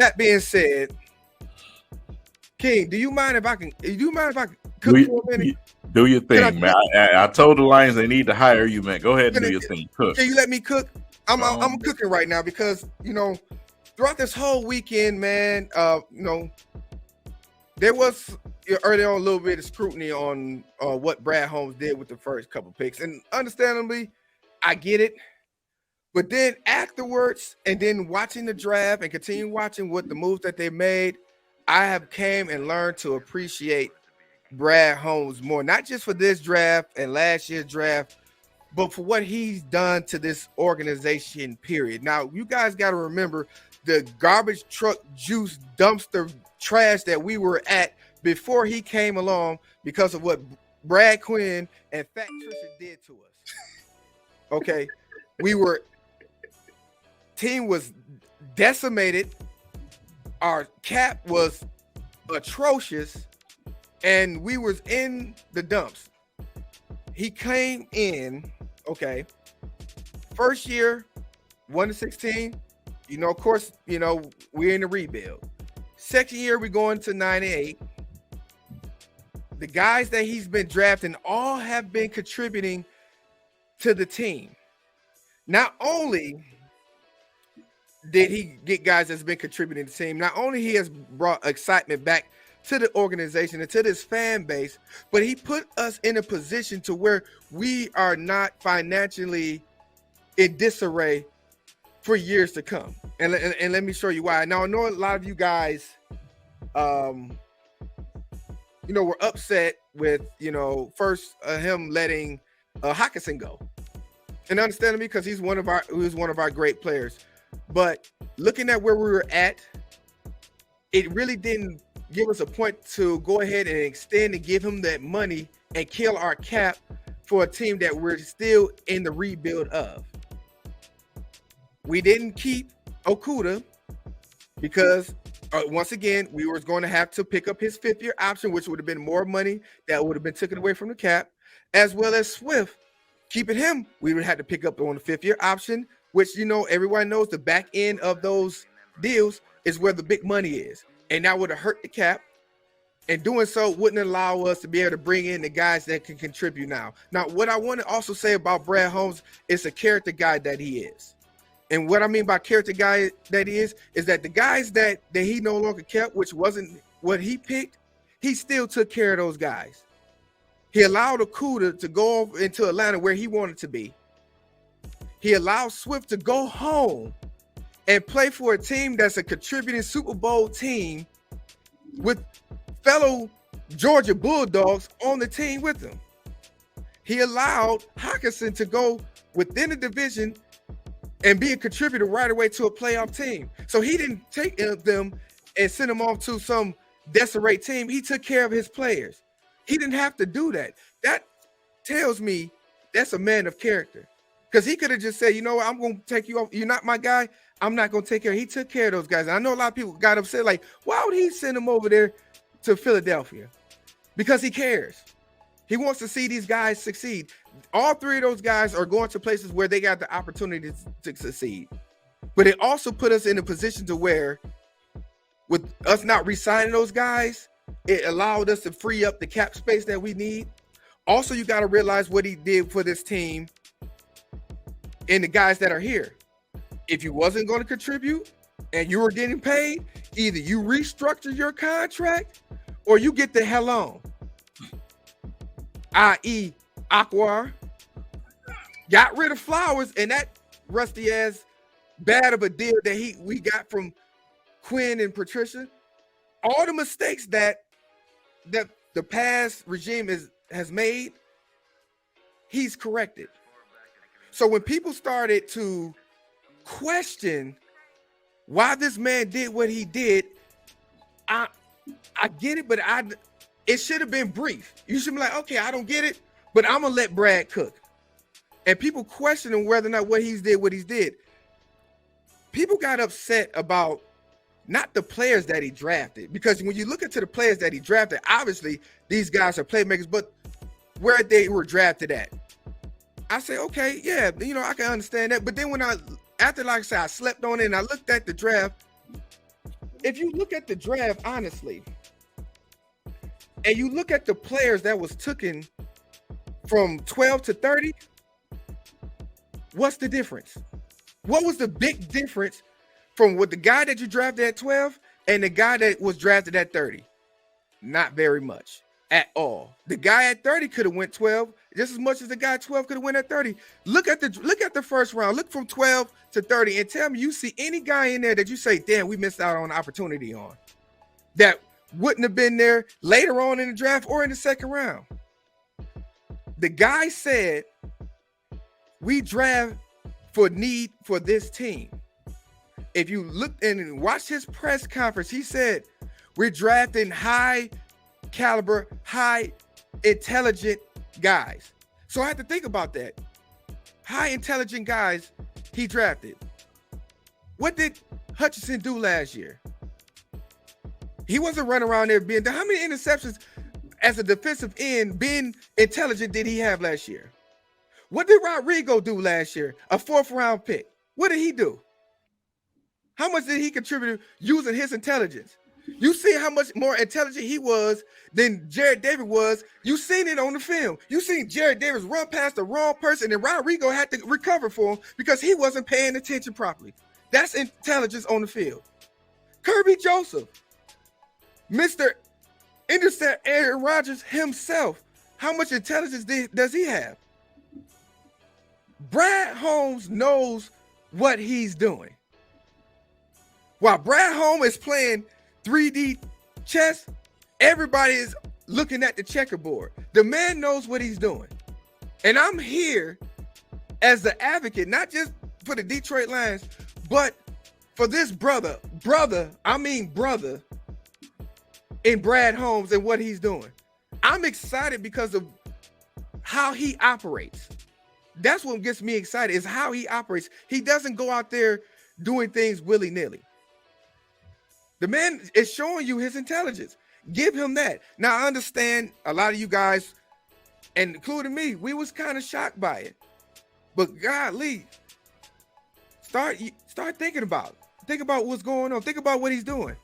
That being said, King, do you mind if I can? Do you mind if I Do cook for a minute? you, do your Can I thing, man. cook? I told the Lions they need to hire you, man. Go ahead and Can, do it, your thing. Cook. can you let me cook? I'm Go I'm, on. I'm cooking right now because throughout this whole weekend, man, there was early on a little bit of scrutiny on what Brad Holmes did with the first couple picks, and understandably, I get it. But then afterwards, and then watching the draft and continue watching what the moves that they made, I have came and learned to appreciate Brad Holmes more, not just for this draft and last year's draft, but for what he's done to this organization, period. Now, you guys got to remember the garbage truck juice dumpster trash that we were at before he came along because of what Brad Quinn and Fat Trisha did to us. Okay. We were, team was decimated. Our cap was atrocious, and we was in the dumps. He came in, okay, first year, 1-16. Of course, we're in the rebuild. Second year, we go into 9-8. The guys that he's been drafting all have been contributing to the team. Not only did he get guys that's been contributing to the team, not only he has brought excitement back to the organization and to this fan base, but he put us in a position to where we are not financially in disarray for years to come. And let me show you why. Now, I know a lot of you guys, were upset with, first him letting Hawkinson go. And understandably, because he was one of our great players. But looking at where we were at, it really didn't give us a point to go ahead and extend and give him that money and kill our cap for a team that we're still in the rebuild of. We didn't keep Okuda because once again, we were going to have to pick up his 5th-year option, which would have been more money that would have been taken away from the cap, as well as Swift. Keeping him, we would have to pick up on the 5th-year option, which, everyone knows the back end of those deals is where the big money is. And that would have hurt the cap. And doing so wouldn't allow us to be able to bring in the guys that can contribute now. Now, what I want to also say about Brad Holmes is a character guy that he is. And what I mean by character guy that he is that the guys that he no longer kept, which wasn't what he picked, he still took care of those guys. He allowed Okuda to go into Atlanta where he wanted to be. He allowed Swift to go home and play for a team that's a contributing Super Bowl team with fellow Georgia Bulldogs on the team with him. He allowed Hawkinson to go within the division and be a contributor right away to a playoff team. So he didn't take them and send them off to some disarray team. He took care of his players. He didn't have to do that. That tells me that's a man of character. Because he could have just said, what, I'm going to take you off. You're not my guy. I'm not going to take care. He took care of those guys. And I know a lot of people got upset, like, why would he send them over there to Philadelphia? Because he cares. He wants to see these guys succeed. All 3 of those guys are going to places where they got the opportunity to succeed. But it also put us in a position to where, with us not re-signing those guys, it allowed us to free up the cap space that we need. Also, you got to realize what he did for this team and the guys that are here. If you wasn't going to contribute and you were getting paid, either you restructure your contract or you get the hell on. I.e. Aquar got rid of Flowers and that rusty ass bad of a deal that we got from Quinn and Patricia. All the mistakes that the past regime has made, he's corrected. So when people started to question why this man did what he did, I get it, but it should have been brief. You should be like, okay, I don't get it, but I'm gonna let Brad cook. And people questioning whether or not what he did. People got upset about not the players that he drafted, because when you look into the players that he drafted, obviously these guys are playmakers, but where they were drafted at. I say, okay, yeah, I can understand that. But then after like I said, I slept on it and I looked at the draft, if you look at the draft honestly, and you look at the players that was taken from 12 to 30, what's the difference? What was the big difference from what the guy that you drafted at 12 and the guy that was drafted at 30? Not very much at all. The guy at 30 could have went 12 just as much as the guy at 12 could have went at 30. Look at the first round. Look from 12 to 30 and tell me you see any guy in there that you say, damn, we missed out on an opportunity on that wouldn't have been there later on in the draft or in the second round. The guy said, we draft for need for this team. If you look and watch his press conference, he said, we're drafting high caliber, high intelligent guys. So I had to think about that. High intelligent guys he drafted. What did Hutchinson do last year? He wasn't running around there being, how many interceptions as a defensive end being intelligent did he have last year? What did Rodrigo do last year? A 4th round pick. What did he do? How much did he contribute using his intelligence? You see how much more intelligent he was than Jared Davis was. You seen it on the film. You seen Jared Davis run past the wrong person and Rodrigo had to recover for him because he wasn't paying attention properly. That's intelligence on the field. Kirby Joseph, Mr. Intercept Aaron Rodgers himself, how much intelligence does he have? Brad Holmes knows what he's doing. While Brad Holmes is playing 3D chess, everybody is looking at the checkerboard. The man knows what he's doing. And I'm here as the advocate, not just for the Detroit Lions, but for this brother in Brad Holmes and what he's doing. I'm excited because of how he operates. That's what gets me excited, is how he operates. He doesn't go out there doing things willy-nilly. The man is showing you his intelligence. Give him that. Now, I understand a lot of you guys, and including me, we was kind of shocked by it. But golly, start thinking about it. Think about what's going on. Think about what he's doing.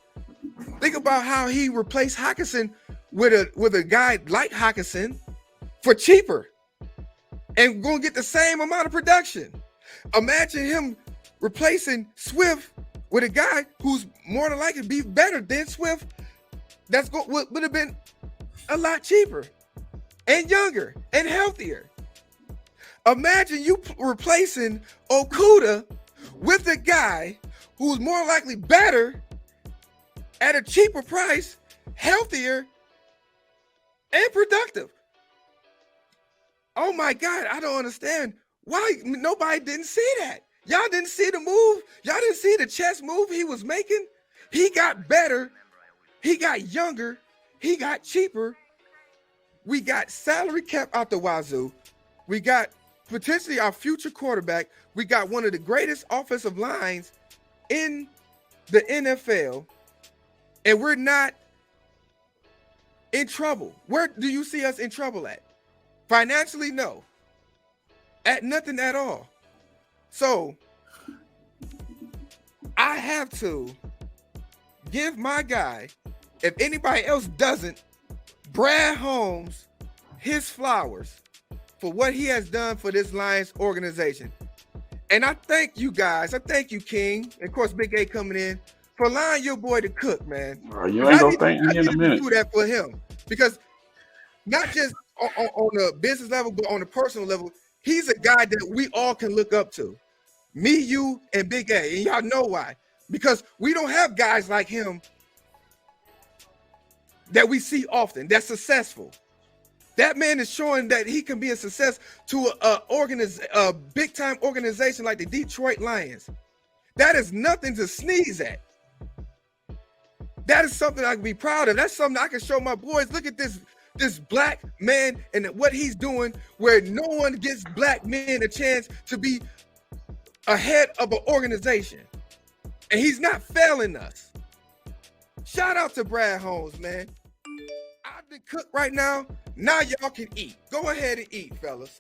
Think about how he replaced Hockenson with a guy like Hockenson for cheaper and gonna get the same amount of production. Imagine him replacing Swift with a guy who's more than likely to be better than Swift. Would have been a lot cheaper and younger and healthier. Imagine you replacing Okuda with a guy who's more likely better at a cheaper price, healthier, and productive. Oh my God, I don't understand why nobody didn't see that. Y'all didn't see the move. Y'all didn't see the chess move he was making. He got better. He got younger. He got cheaper. We got salary cap out the wazoo. We got potentially our future quarterback. We got one of the greatest offensive lines in the NFL. And we're not in trouble. Where do you see us in trouble at? Financially, no. At nothing at all. So I have to give my guy, if anybody else doesn't, Brad Holmes, his flowers for what he has done for this Lions organization. And I thank you guys. I thank you, King. And of course, Big A coming in for allowing your boy to cook, man. You ain't gonna thank me in a minute. Do that for him because not just on a business level, but on a personal level, he's a guy that we all can look up to. Me, you, and Big A. And y'all know why. Because we don't have guys like him that we see often, that's successful. That man is showing that he can be a success to a big-time organization like the Detroit Lions. That is nothing to sneeze at. That is something I can be proud of. That's something I can show my boys. Look at this black man and what he's doing, where no one gives black men a chance to be ahead of an organization. And he's not failing us. Shout out to Brad Holmes, man. I've been cooked right now. Now y'all can eat. Go ahead and eat, fellas.